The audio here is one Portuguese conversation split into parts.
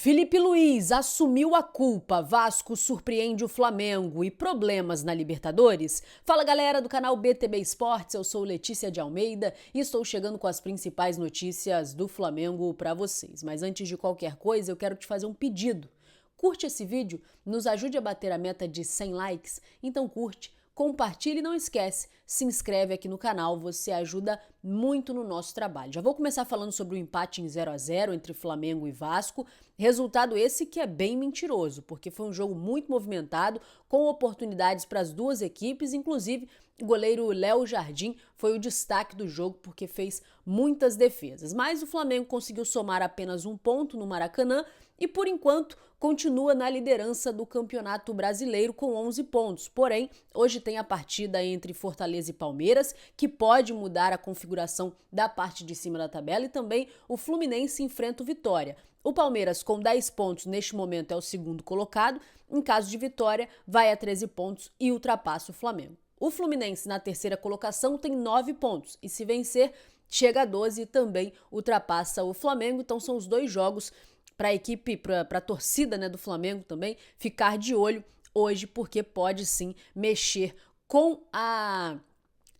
Filipe Luiz assumiu a culpa, Vasco surpreende o Flamengo e problemas na Libertadores? Fala galera do canal BTB Esportes, eu sou Letícia de Almeida e estou chegando com as principais notícias do Flamengo para vocês. Mas antes de qualquer coisa, eu quero te fazer um pedido. Curte esse vídeo, nos ajude a bater a meta de 100 likes, então curte, compartilhe e não esquece, se inscreve aqui no canal, você ajuda muito no nosso trabalho. Já vou começar falando sobre o empate em 0-0 entre Flamengo e Vasco, resultado esse que é bem mentiroso, porque foi um jogo muito movimentado, com oportunidades para as duas equipes, inclusive o goleiro Léo Jardim foi o destaque do jogo porque fez muitas defesas. Mas o Flamengo conseguiu somar apenas um ponto no Maracanã e, por enquanto, continua na liderança do Campeonato Brasileiro com 11 pontos. Porém, hoje tem a partida entre Fortaleza e Palmeiras, que pode mudar a configuração da parte de cima da tabela, e também o Fluminense enfrenta o Vitória. O Palmeiras, com 10 pontos, neste momento é o segundo colocado. Em caso de vitória, vai a 13 pontos e ultrapassa o Flamengo. O Fluminense, na terceira colocação, tem 9 pontos e, se vencer, chega a 12 e também ultrapassa o Flamengo. Então, são os dois jogos para a equipe, para a torcida, né, do Flamengo também ficar de olho hoje, porque pode sim mexer com a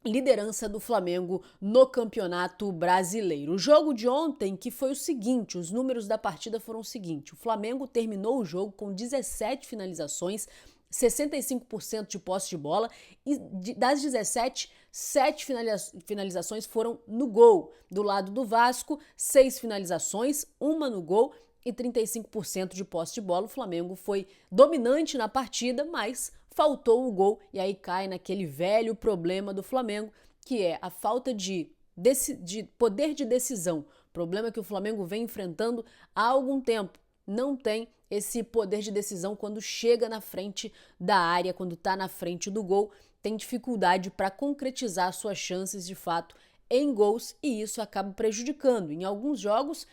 liderança do Flamengo no Campeonato Brasileiro. O jogo de ontem, que foi o seguinte, os números da partida foram o seguinte: o Flamengo terminou o jogo com 17 finalizações, 65% de posse de bola, e das 17, 7 finalizações foram no gol. Do lado do Vasco, 6 finalizações, uma no gol e 35% de posse de bola. O Flamengo foi dominante na partida, mas faltou o gol, e aí cai naquele velho problema do Flamengo, que é a falta de poder de decisão. Problema que o Flamengo vem enfrentando há algum tempo. Não tem esse poder de decisão quando chega na frente da área, quando está na frente do gol, tem dificuldade para concretizar suas chances de fato em gols, e isso acaba prejudicando. Em alguns jogos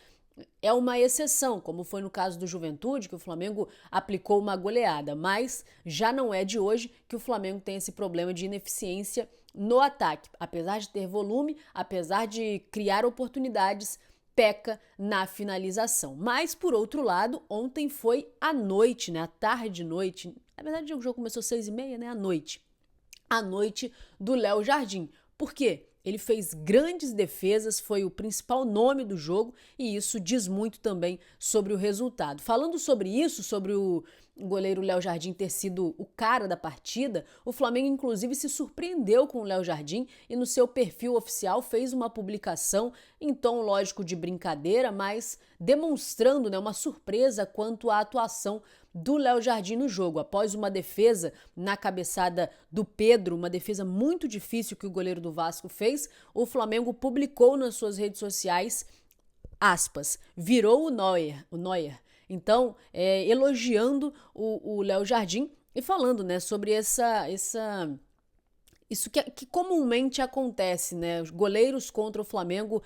é uma exceção, como foi no caso do Juventude, que o Flamengo aplicou uma goleada, mas já não é de hoje que o Flamengo tem esse problema de ineficiência no ataque. Apesar de ter volume, apesar de criar oportunidades, peca na finalização. Mas, por outro lado, ontem foi à noite, né? À tarde-noite. Na verdade, o jogo começou às 6h30, né? À noite. À noite do Léo Jardim. Por quê? Ele fez grandes defesas, foi o principal nome do jogo, e isso diz muito também sobre o resultado. Falando sobre isso, sobre o goleiro Léo Jardim ter sido o cara da partida, o Flamengo inclusive se surpreendeu com o Léo Jardim e no seu perfil oficial fez uma publicação em tom lógico de brincadeira, mas demonstrando, né, uma surpresa quanto à atuação do Léo Jardim no jogo. Após uma defesa na cabeçada do Pedro, uma defesa muito difícil que o goleiro do Vasco fez, o Flamengo publicou nas suas redes sociais, aspas, virou o Neuer. Então, elogiando o Léo Jardim e falando, né, sobre isso que comumente acontece, né? Os goleiros contra o Flamengo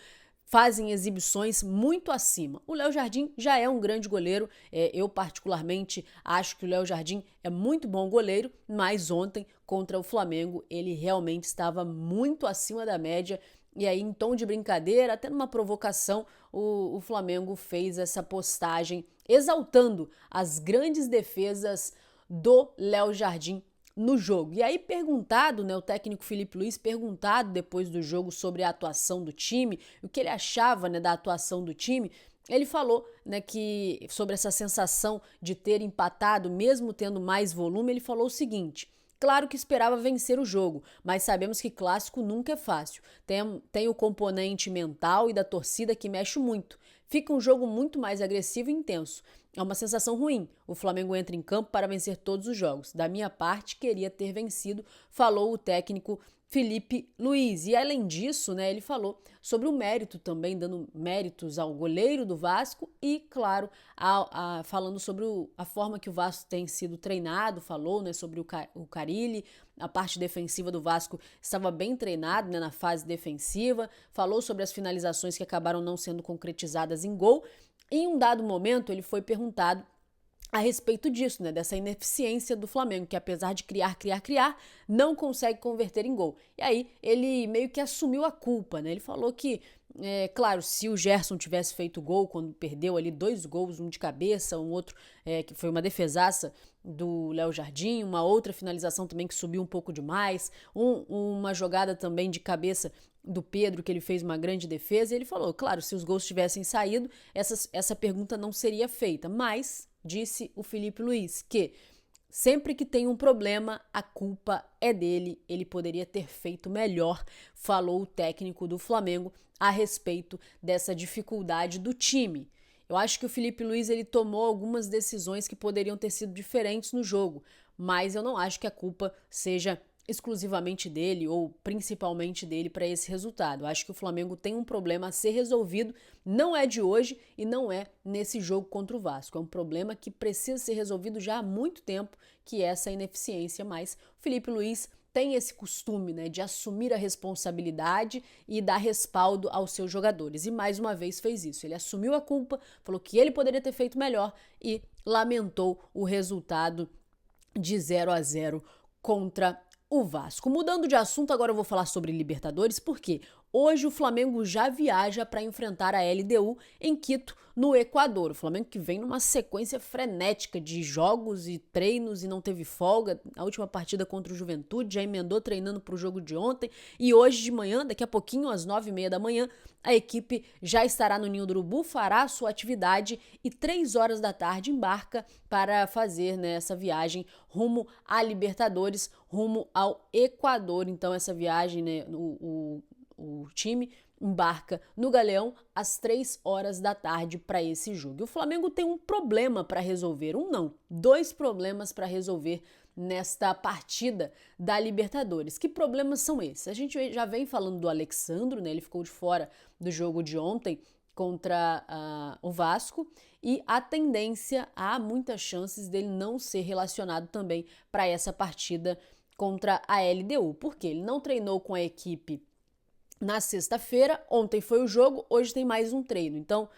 fazem exibições muito acima. O Léo Jardim já é um grande goleiro, eu particularmente acho que o Léo Jardim é muito bom goleiro, mas ontem contra o Flamengo ele realmente estava muito acima da média. E aí, em tom de brincadeira, até numa provocação, o Flamengo fez essa postagem exaltando as grandes defesas do Léo Jardim no jogo. E aí, perguntado, né, o técnico Filipe Luiz, perguntado depois do jogo sobre a atuação do time, o que ele achava, né, da atuação do time, ele falou, né, que sobre essa sensação de ter empatado, mesmo tendo mais volume, ele falou o seguinte: claro que esperava vencer o jogo, mas sabemos que clássico nunca é fácil. Tem o componente mental e da torcida que mexe muito. Fica um jogo muito mais agressivo e intenso. É uma sensação ruim. O Flamengo entra em campo para vencer todos os jogos. Da minha parte, queria ter vencido, falou o técnico Filipe Luiz. E além disso, né, ele falou sobre o mérito também, dando méritos ao goleiro do Vasco e, claro, falando sobre a forma que o Vasco tem sido treinado, falou, né, sobre o Carille, a parte defensiva do Vasco estava bem treinada, né, na fase defensiva, falou sobre as finalizações que acabaram não sendo concretizadas em gol. Em um dado momento, ele foi perguntado a respeito disso, né, dessa ineficiência do Flamengo, que apesar de criar, não consegue converter em gol. E aí ele meio que assumiu a culpa, né? Ele falou que Claro, se o Gerson tivesse feito gol quando perdeu ali 2 gols, um de cabeça, um outro que foi uma defesaça do Léo Jardim, uma outra finalização também que subiu um pouco demais, uma jogada também de cabeça do Pedro, que ele fez uma grande defesa, e ele falou, claro, se os gols tivessem saído, essa pergunta não seria feita, mas disse o Filipe Luís que sempre que tem um problema, a culpa é dele, ele poderia ter feito melhor, falou o técnico do Flamengo a respeito dessa dificuldade do time. Eu acho que o Filipe Luís ele tomou algumas decisões que poderiam ter sido diferentes no jogo, mas eu não acho que a culpa seja exclusivamente dele ou principalmente dele para esse resultado. Eu acho que o Flamengo tem um problema a ser resolvido, não é de hoje e não é nesse jogo contra o Vasco. É um problema que precisa ser resolvido já há muito tempo, que é essa ineficiência, mas o Filipe Luís tem esse costume, né, de assumir a responsabilidade e dar respaldo aos seus jogadores. E mais uma vez fez isso. Ele assumiu a culpa, falou que ele poderia ter feito melhor e lamentou o resultado de 0-0 contra o Vasco. Mudando de assunto, agora eu vou falar sobre Libertadores, porque hoje o Flamengo já viaja para enfrentar a LDU em Quito, no Equador. O Flamengo que vem numa sequência frenética de jogos e treinos e não teve folga. A última partida contra o Juventude já emendou treinando para o jogo de ontem. E hoje de manhã, daqui a pouquinho, às 9h30 da manhã, a equipe já estará no Ninho do Urubu, fará sua atividade e 3 horas da tarde embarca para fazer, né, essa viagem rumo à Libertadores, rumo ao Equador. Então essa viagem, né, o time embarca no Galeão às 3 horas da tarde para esse jogo. E o Flamengo tem um problema para resolver, 2 problemas para resolver nesta partida da Libertadores. Que problemas são esses? A gente já vem falando do Alexandro, né? Ele ficou de fora do jogo de ontem contra o Vasco e a tendência, há muitas chances dele não ser relacionado também para essa partida contra a LDU, porque ele não treinou com a equipe na sexta-feira, ontem foi o jogo, hoje tem mais um treino. Então,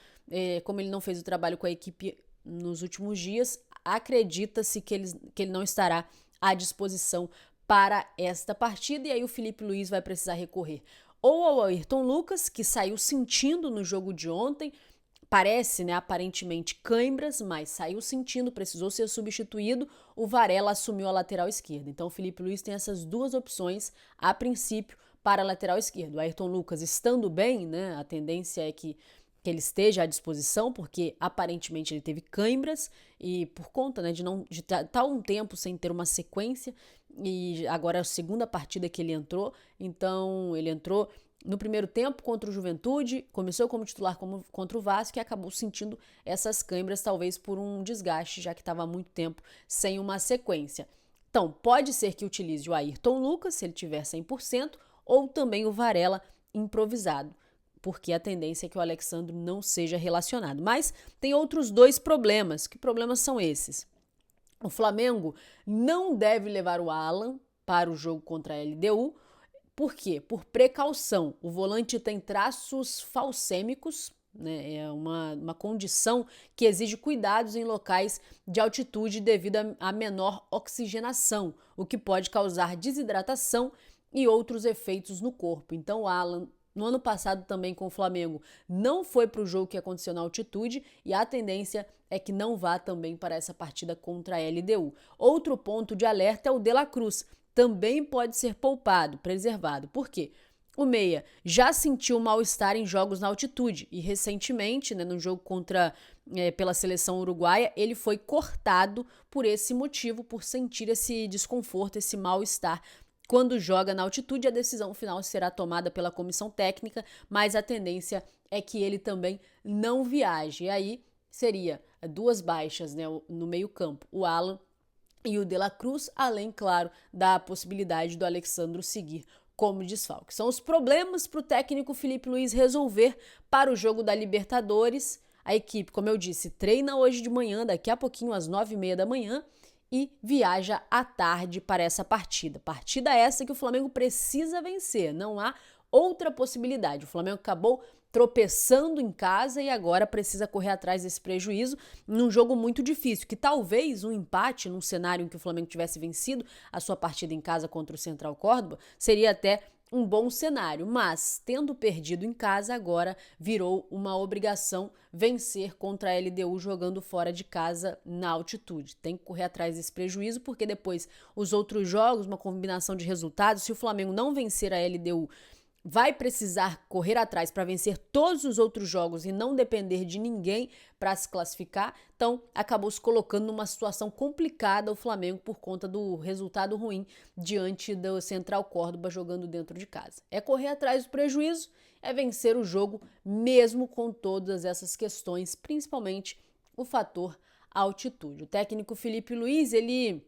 como ele não fez o trabalho com a equipe nos últimos dias, acredita-se que ele não estará à disposição para esta partida. E aí o Filipe Luís vai precisar recorrer ou ao Ayrton Lucas, que saiu sentindo no jogo de ontem, parece, né, aparentemente cãibras, mas saiu sentindo, precisou ser substituído, o Varela assumiu a lateral esquerda. Então o Filipe Luís tem essas 2 opções, a princípio, para a lateral esquerda. O Ayrton Lucas estando bem, né, a tendência é que ele esteja à disposição, porque aparentemente ele teve cãibras e por conta, né, de estar um tempo sem ter uma sequência, e agora é a segunda partida que ele entrou, então ele entrou no primeiro tempo contra o Juventude, começou como titular contra o Vasco e acabou sentindo essas cãibras, talvez por um desgaste, já que estava há muito tempo sem uma sequência. Então, pode ser que utilize o Ayrton Lucas, se ele tiver 100%, ou também o Varela improvisado, porque a tendência é que o Alexandro não seja relacionado. Mas tem outros 2 problemas. Que problemas são esses? O Flamengo não deve levar o Alan para o jogo contra a LDU. Por quê? Por precaução. O volante tem traços falcêmicos, né? É uma condição que exige cuidados em locais de altitude devido à menor oxigenação, o que pode causar desidratação e outros efeitos no corpo. Então o Alan, no ano passado também com o Flamengo, não foi para o jogo que aconteceu na altitude e a tendência é que não vá também para essa partida contra a LDU. Outro ponto de alerta é o De La Cruz, também pode ser poupado, preservado. Por quê? O meia já sentiu mal-estar em jogos na altitude e recentemente, né, no jogo pela seleção uruguaia, ele foi cortado por esse motivo, por sentir esse desconforto, esse mal-estar. Quando joga na altitude, a decisão final será tomada pela comissão técnica, mas a tendência é que ele também não viaje. E aí seria 2 baixas, né, no meio-campo, o Alan e o De La Cruz, além, claro, da possibilidade do Alexandro seguir como desfalque. São os problemas para o técnico Filipe Luís resolver para o jogo da Libertadores. A equipe, como eu disse, treina hoje de manhã, daqui a pouquinho às 9h30 da manhã, e viaja à tarde para essa partida. Partida essa que o Flamengo precisa vencer, não há outra possibilidade. O Flamengo acabou tropeçando em casa e agora precisa correr atrás desse prejuízo num jogo muito difícil, que talvez um empate num cenário em que o Flamengo tivesse vencido a sua partida em casa contra o Central Córdoba seria até um bom cenário, mas tendo perdido em casa, agora virou uma obrigação vencer contra a LDU jogando fora de casa na altitude. Tem que correr atrás desse prejuízo, porque depois os outros jogos, uma combinação de resultados, se o Flamengo não vencer a LDU, vai precisar correr atrás para vencer todos os outros jogos e não depender de ninguém para se classificar. Então, acabou se colocando numa situação complicada o Flamengo por conta do resultado ruim diante do Central Córdoba jogando dentro de casa. É correr atrás do prejuízo, é vencer o jogo mesmo com todas essas questões, principalmente o fator altitude. O técnico Felipe Luiz, ele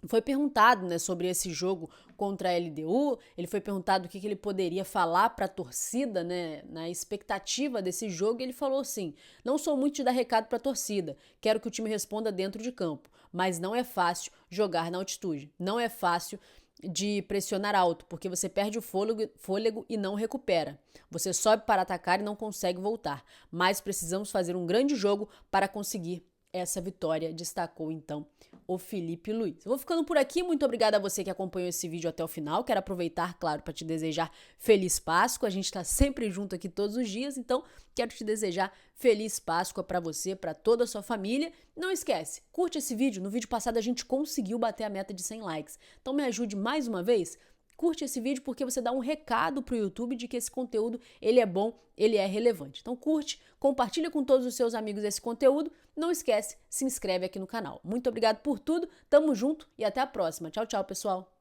foi perguntado, né, sobre esse jogo contra a LDU, ele foi perguntado o que ele poderia falar para a torcida, né, na expectativa desse jogo, e ele falou assim: não sou muito de dar recado para a torcida, quero que o time responda dentro de campo, mas não é fácil jogar na altitude, não é fácil de pressionar alto, porque você perde o fôlego e não recupera. Você sobe para atacar e não consegue voltar, mas precisamos fazer um grande jogo para conseguir essa vitória, destacou então o Felipe Luiz. Eu vou ficando por aqui, muito obrigada a você que acompanhou esse vídeo até o final. Quero aproveitar, claro, para te desejar Feliz Páscoa. A gente está sempre junto aqui todos os dias, então quero te desejar Feliz Páscoa para você, para toda a sua família. Não esquece, curte esse vídeo. No vídeo passado a gente conseguiu bater a meta de 100 likes, então me ajude mais uma vez. Curte esse vídeo porque você dá um recado pro YouTube de que esse conteúdo ele é bom, ele é relevante. Então curte, compartilha com todos os seus amigos esse conteúdo. Não esquece, se inscreve aqui no canal. Muito obrigado por tudo, tamo junto e até a próxima. Tchau, tchau, pessoal.